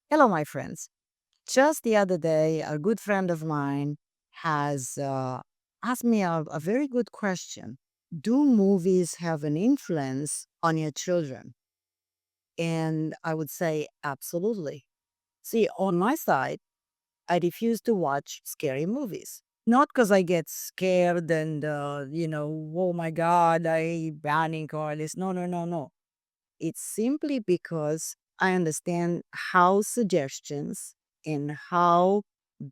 Hello, my friends. Just the other day, a good friend of mine has asked me a very good question. Do movies have an influence on your children? And I would say absolutely. See, on my side, I refuse to watch scary movies. Not because I get scared and, oh my God, I panic or this. No, no, no, no. It's simply because I understand how suggestions and how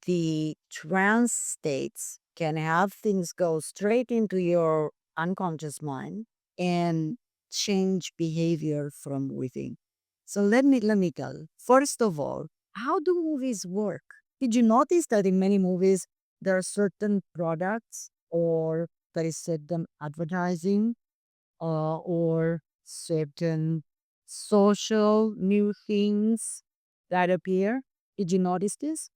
the trance states can have things go straight into your unconscious mind and change behavior from within. So let me tell you. First of all, how do movies work? Did you notice that in many movies there are certain products or there is certain advertising or certain social new things that appear. Did you notice this?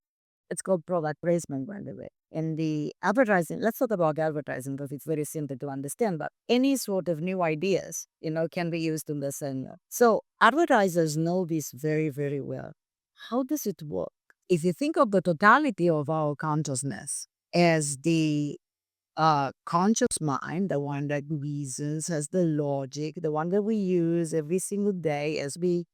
It's called product placement, by the way. And the advertising, let's talk about advertising because it's very simple to understand, but any sort of new ideas, can be used in the same way. So advertisers know this very, very well. How does it work? If you think of the totality of our consciousness as the conscious mind, the one that reasons, has the logic, the one that we use every single day as we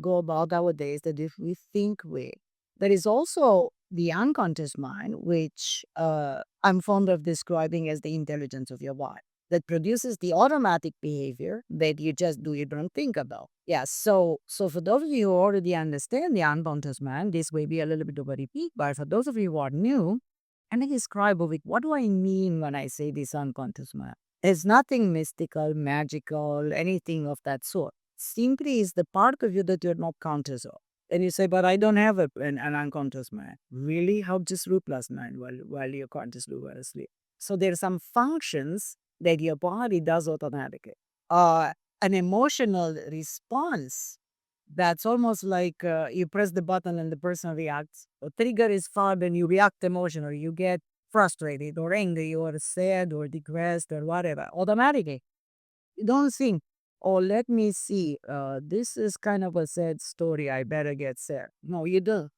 go about our days, that if we think with. There is also the unconscious mind, which I'm fond of describing as the intelligence of your body, that produces the automatic behavior that you just do, you don't think about. Yeah, so for those of you who already understand the unconscious mind, this may be a little bit of a repeat, but for those of you who are new, and I describe of it, what do I mean when I say this unconscious mind? It's nothing mystical, magical, anything of that sort. Simply is the part of you that you're not conscious of. And you say, but I don't have an unconscious mind. Really? How just sleep last night while you're consciously were asleep? So there are some functions that your body does automatically. Uh, an emotional response that's almost like you press the button and the person reacts. A trigger is fun when you react emotionally. You get frustrated or angry or sad or depressed or whatever automatically. You don't think, oh, let me see. This is kind of a sad story. I better get sad. No, you don't.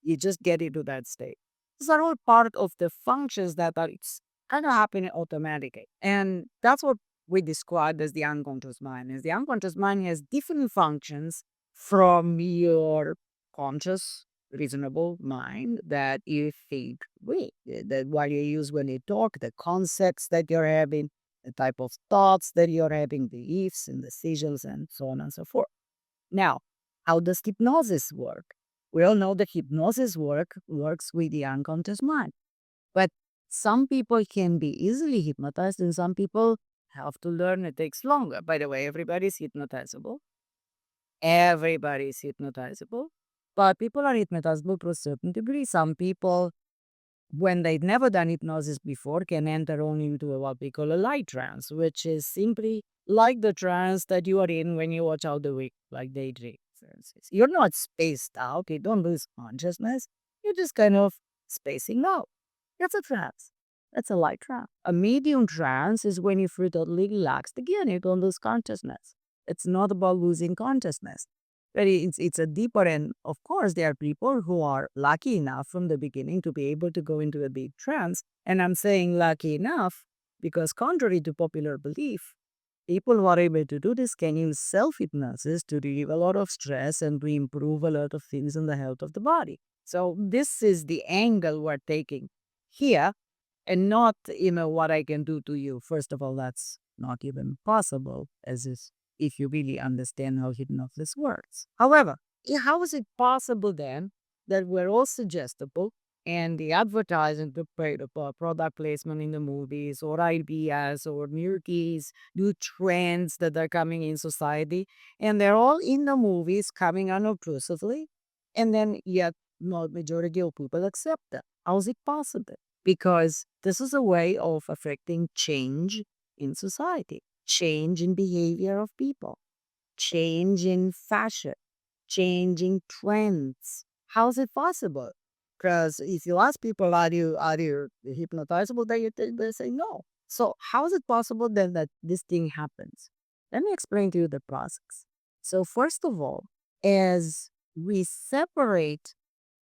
You just get into that state. These are all part of the functions that are kind of happening automatically. And that's what we describe as the unconscious mind. Is the unconscious mind has different functions from your conscious, reasonable mind that you think with, that what you use when you talk, the concepts that you're having, the type of thoughts that you're having, beliefs and decisions, and so on and so forth. Now, how does hypnosis work? We all know that hypnosis works with the unconscious mind. But some people can be easily hypnotized and some people have to learn. It takes longer. By the way, everybody's hypnotizable. Everybody's hypnotizable. But people are hypnotizable to a certain degree. Some people, when they've never done hypnosis before, can enter only into what we call a light trance, which is simply like the trance that you are in when you watch Out the Week, like daydream, for instance. You're not spaced out, you don't lose consciousness, you're just kind of spacing out. That's a trance. That's a light trance. A medium trance is when you feel totally relaxed. Again, you don't lose consciousness. It's not about losing consciousness. But it's a deeper, and of course, there are people who are lucky enough from the beginning to be able to go into a deep trance. And I'm saying lucky enough because, contrary to popular belief, people who are able to do this can use self hypnosis to relieve a lot of stress and to improve a lot of things in the health of the body. So, this is the angle we're taking here, and not, what I can do to you. First of all, that's not even possible, as is if you really understand how hypnosis works. However, how is it possible then that we're all suggestible and the advertising, the product placement in the movies or ideas or new keys, new trends that are coming in society, and they're all in the movies coming unobtrusively, and then yet not majority of people accept them. How is it possible? Because this is a way of affecting change in society, change in behavior of people, change in fashion, changing trends. How is it possible? Because if you ask people, are you hypnotizable? They say no. So how is it possible then that this thing happens? Let me explain to you the process. So first of all, as we separate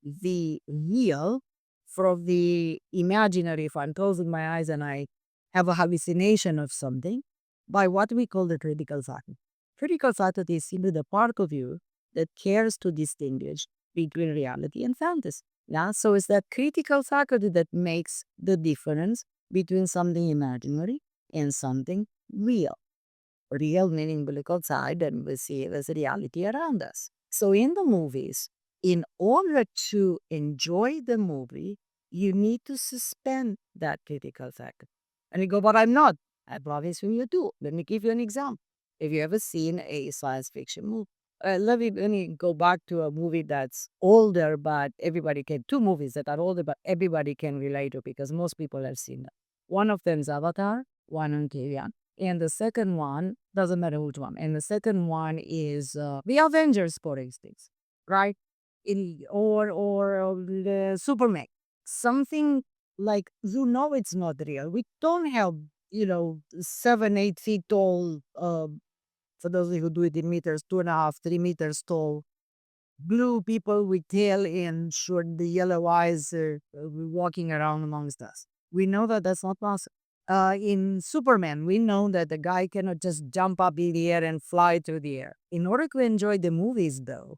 the real from the imaginary. If I'm closing my eyes and I have a hallucination of something, by what we call the critical faculty. Critical faculty is simply the part of you that cares to distinguish between reality and fantasy. Yeah? So it's that critical faculty that makes the difference between something imaginary and something real. Real meaning we look outside and we see it as reality around us. So in the movies, in order to enjoy the movie, you need to suspend that critical factor. And you go, but I'm not. I promise you do. Let me give you an example. Have you ever seen a science fiction movie? Let me go back to a movie that's older, but everybody can, two movies that are older, but everybody can relate to because most people have seen them. One of them is Avatar, one on TV, and the second one, doesn't matter which one. And the second one is the Avengers, for instance, right? Or the Superman. Something like, it's not real. We don't have, 7, 8 feet tall, for those of you who do it in meters, 2.5, 3 meters tall, blue people with tail and short, the yellow eyes walking around amongst us. We know that that's not possible. In Superman, we know that the guy cannot just jump up in the air and fly through the air. In order to enjoy the movies, though,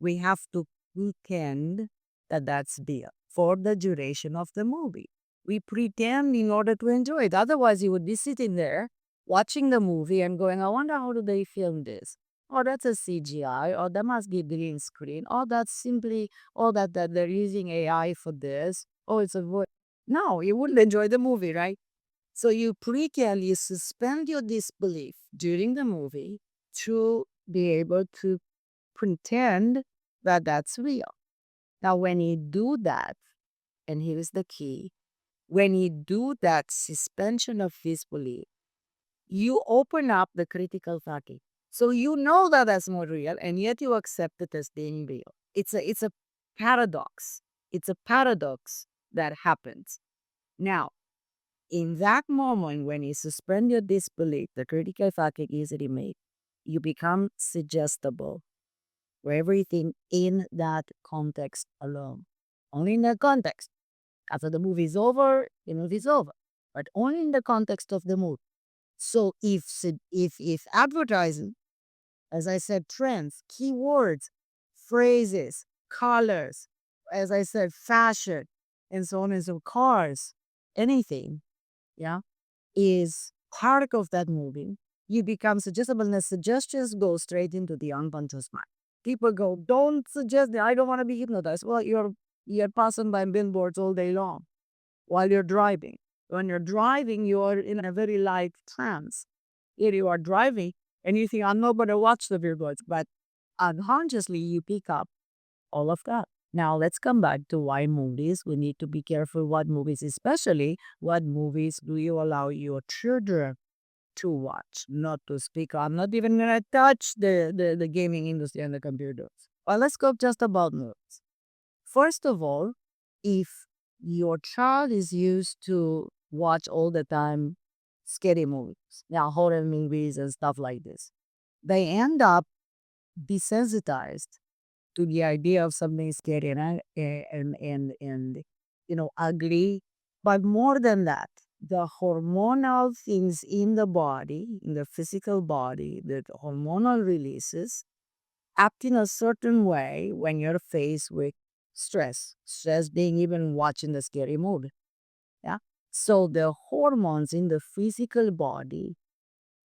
we have to pretend that that's real for the duration of the movie. We pretend in order to enjoy it. Otherwise, you would be sitting there watching the movie and going, I wonder how do they film this? Oh, that's a CGI, or that must be green screen, or that's simply, that they're using AI for this. Oh, it's a voice. No, you wouldn't enjoy the movie, right? So you pretend, you suspend your disbelief during the movie to be able to pretend that that's real. Now, when you do that, and here's the key, when you do that suspension of disbelief, you open up the critical thinking. So you know that that's more real, and yet you accept it as being real. It's a paradox. It's a paradox that happens. Now, in that moment, when you suspend your disbelief, the critical thinking is remade. You become suggestible for everything in that context alone. Only in that context. After the movie is over, the movie is over. But only in the context of the movie. So if advertising, as I said, trends, keywords, phrases, colors, as I said, fashion, and so on and so cars, anything, yeah, is part of that movie, you become suggestible, and the suggestions go straight into the unconscious mind. People go, don't suggest that, I don't want to be hypnotized. Well, you're passing by billboards all day long while you're driving. When you're driving, you're in a very light trance. Here you are driving and you think, I'm not going to watch the billboards, but unconsciously you pick up all of that. Now let's come back to why movies. We need to be careful what movies, especially what movies do you allow your children to watch, not to speak. I'm not even going to touch the gaming industry and the computers. Well, let's go just about movies. First of all, if your child is used to watch all the time scary movies, now horror movies and stuff like this, they end up desensitized to the idea of something scary and ugly. But more than that, the hormonal things in the body, in the physical body, the hormonal releases act in a certain way when you're faced with stress. Stress being even watching the scary movie. Yeah. So the hormones in the physical body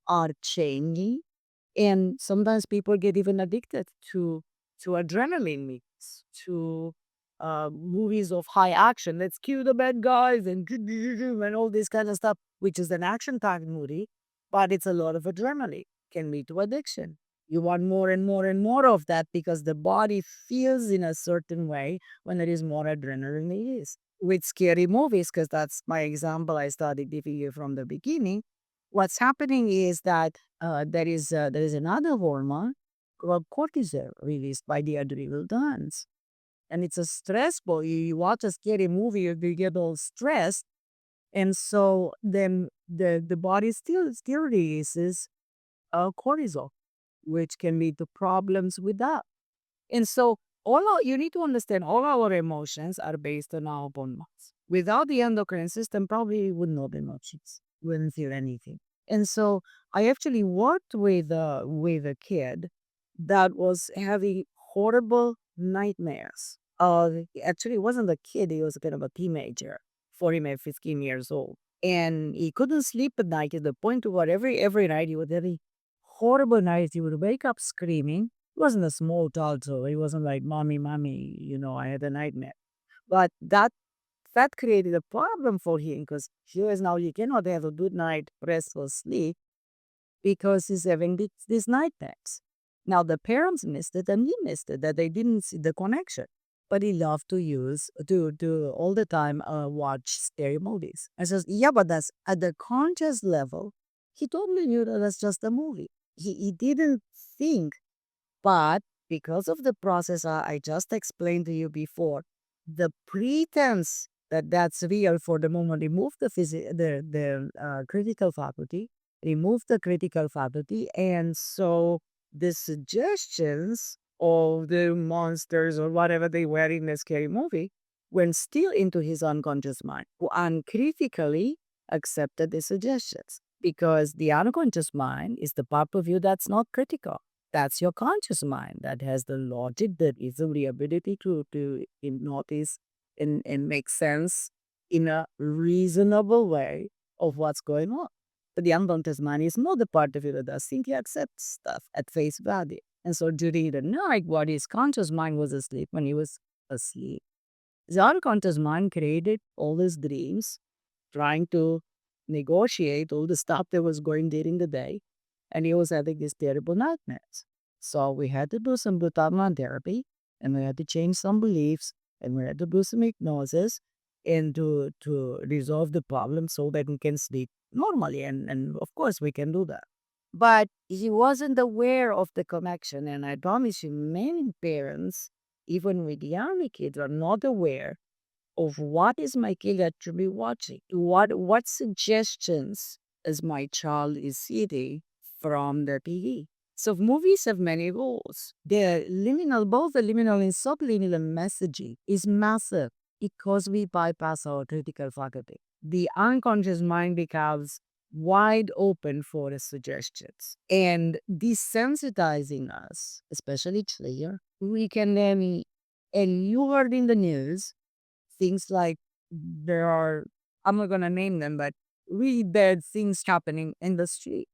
are changing, and sometimes people get even addicted to adrenaline mix, to movies of high action. Let's cue the bad guys and all this kind of stuff, which is an action-packed movie, but it's a lot of adrenaline. Can lead to addiction. You want more and more and more of that because the body feels in a certain way when there is more adrenaline it is. With scary movies, because that's my example I started giving you from the beginning, what's happening is that there is another hormone called cortisol released by the adrenal glands, and it's a stress ball. You watch a scary movie, you get all stressed, and so then the body still releases cortisol, which can lead to problems with that. And so You need to understand all our emotions are based on our hormones. Without the endocrine system, probably we would not emotions, wouldn't feel anything. And so I actually worked with a kid that was having horrible nightmares. Actually, it wasn't a kid; he was kind of a teenager, 14 or 15 years old, and he couldn't sleep at night to the point to where every night he would have horrible nights. He would wake up screaming. He wasn't a small child, so he wasn't like, "Mommy, mommy, I had a nightmare." But that created a problem for him because here is now you cannot have a good night restful sleep because he's having these nightmares. Now the parents missed it and he missed it, that they didn't see the connection. But he loved to use to all the time watch scary movies. I says, yeah, but that's at the conscious level, he totally knew that that's just a movie. He didn't think, but because of the process I just explained to you before, the pretense that that's real for the moment, remove the critical faculty, remove the critical faculty, and so the suggestions of the monsters or whatever they were in the scary movie went still into his unconscious mind, who uncritically accepted the suggestions because the unconscious mind is the part of you that's not critical. That's your conscious mind that has the logic, that is the ability to notice and make sense in a reasonable way of what's going on. But the unconscious mind is not the part of it that does simply accept stuff at face value. And so during the night, while his conscious mind was asleep, when he was asleep, the unconscious mind created all these dreams, trying to negotiate all the stuff that was going during the day, and he was having these terrible nightmares. So we had to do some Bhutangan therapy, and we had to change some beliefs, and we had to do some hypnosis, and to resolve the problem so that we can sleep normally. And of course, we can do that. But he wasn't aware of the connection, and I promise you, many parents, even with young kids, are not aware of what is my kid actually watching. What suggestions is my child is seeing from the TV. So movies have many rules. The liminal, both the liminal and subliminal messaging is massive because we bypass our critical faculty. The unconscious mind becomes wide open for the suggestions and desensitizing us, especially clear. We can then, and you heard in the news, things like there are, I'm not going to name them, but really bad things happening in the street.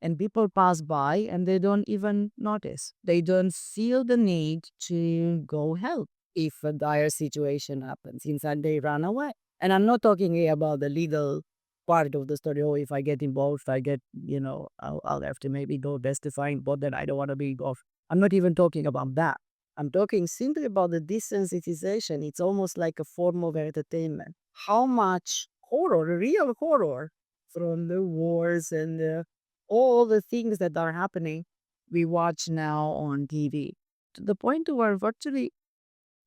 And people pass by and they don't even notice. They don't feel the need to go help if a dire situation happens. Instead, they run away. And I'm not talking here about the legal part of the story. Oh, if I get involved, I'll have to maybe go testifying, but then I don't want to be involved. I'm not even talking about that. I'm talking simply about the desensitization. It's almost like a form of entertainment. How much horror, real horror, from the wars and all the things that are happening, we watch now on TV, to the point where virtually,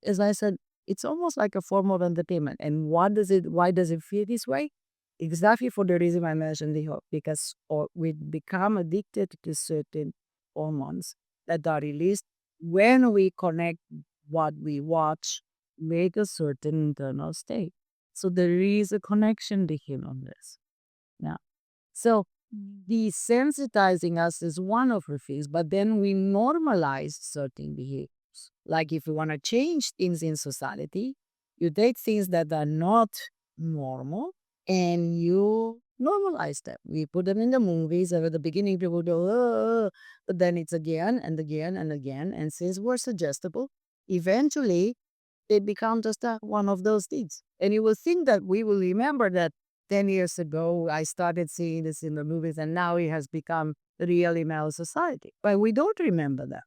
as I said, it's almost like a form of entertainment. And why does it feel this way? Exactly for the reason I mentioned before, because we become addicted to certain hormones that are released when we connect what we watch with a certain internal state. So there is a connection to him on this. Now, so desensitizing us is one of the things, but then we normalize certain behaviors. Like if you want to change things in society, you take things that are not normal and you normalize them. We put them in the movies, and at the beginning people go, "Oh," but then it's again and again and again. And since we're suggestible, eventually it becomes just one of those things. And you will think that we will remember that 10 years ago, I started seeing this in the movies, and now it has become real in our society. But we don't remember that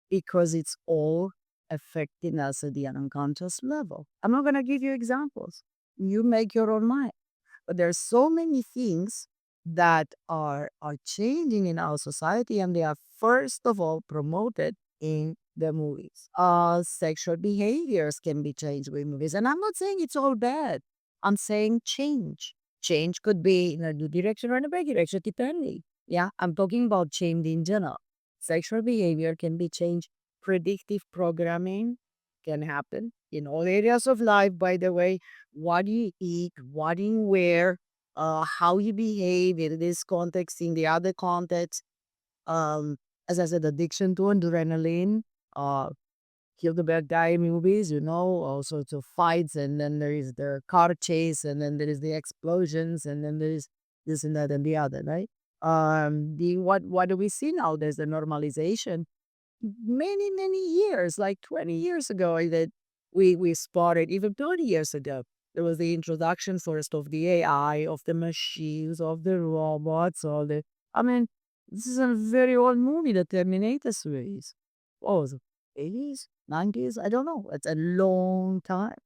because it's all affecting us at the unconscious level. I'm not going to give you examples. You make your own mind. But there's so many things that are changing in our society, and they are first of all promoted in the movies. Sexual behaviors can be changed with movies. And I'm not saying it's all bad. I'm saying change. Change could be in a good direction or in a bad direction, depending. Yeah, I'm talking about change in general. Sexual behavior can be changed. Predictive programming can happen in all areas of life, by the way. What you eat, what you wear, how you behave in this context, in the other context. Um, as I said, addiction to adrenaline, uh, kill the bad guy movies, all sorts of fights, and then there is the car chase, and then there is the explosions, and then there is this and that and the other, right? The what do we see now? There's the normalization. Many years, like 20 years ago, that we spotted, even 30 years ago. There was the introduction first of the AI, of the machines, of the robots, all the. I mean, this is a very old movie, the Terminator series. What was it? 80s, 90s? I don't know. It's a long time,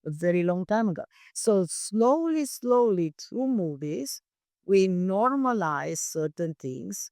a very long time ago. So slowly through movies, we normalize certain things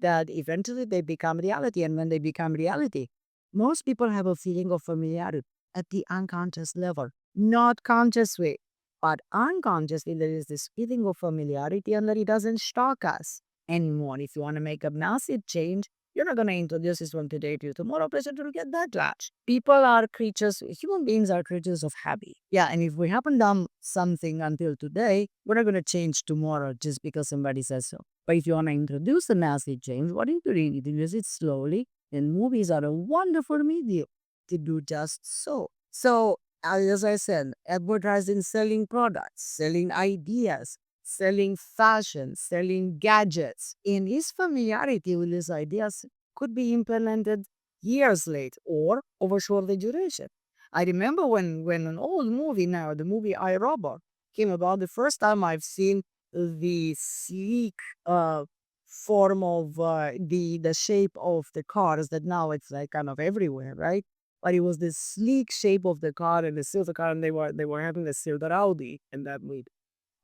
that eventually they become reality. And when they become reality, most people have a feeling of familiarity at the unconscious level, not conscious way, but unconsciously there is this feeling of familiarity and that it doesn't shock us anymore. If you want to make a massive change, you're not going to introduce this one today to tomorrow, but you'll get that much. People are creatures, human beings are creatures of habit. Yeah, and if we haven't done something until today, we're not going to change tomorrow just because somebody says so. But if you want to introduce a massive change, what you do, you introduce it slowly. And movies are a wonderful medium to do just so. So, as I said, advertising, selling products, selling ideas, selling fashion, selling gadgets. And his familiarity with these ideas could be implemented years later or over shorter duration. I remember when an old movie now, the movie I, Robot, came about, the first time I've seen the sleek form of the shape of the cars that now it's like kind of everywhere, right? But it was this sleek shape of the car and the silver car, and they were having the silver Audi in that movie.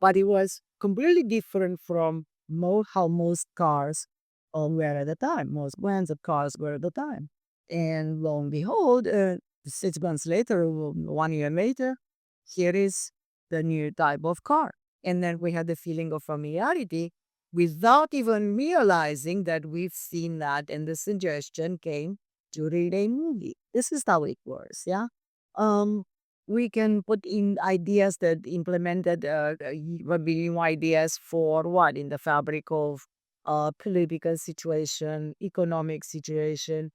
But it was completely different from how most cars were at the time. Most brands of cars were at the time. And lo and behold, 6 months later, 1 year later, here is the new type of car. And then we had the feeling of familiarity without even realizing that we've seen that, and the suggestion came during a movie. This is how it works, yeah? Um, we can put in ideas that implemented new ideas for what in the fabric of political situation, economic situation,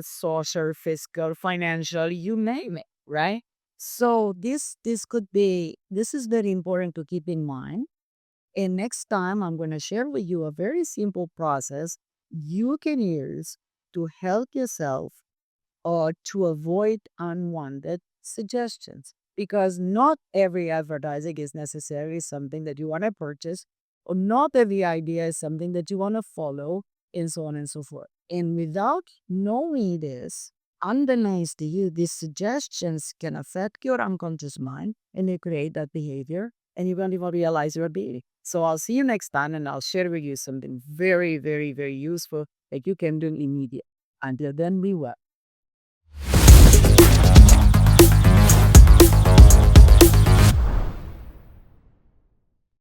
social, fiscal, financial, you name it, right? So this is very important to keep in mind. And next time I'm going to share with you a very simple process you can use to help yourself or to avoid unwanted suggestions. Because not every advertising is necessarily something that you want to purchase, or not every idea is something that you want to follow, and so on and so forth. And without knowing this, unbeknownst to you, these suggestions can affect your unconscious mind and they create that behavior, and you won't even realize you're being. So I'll see you next time and I'll share with you something very, very, very useful that you can do immediately. Until then, be well.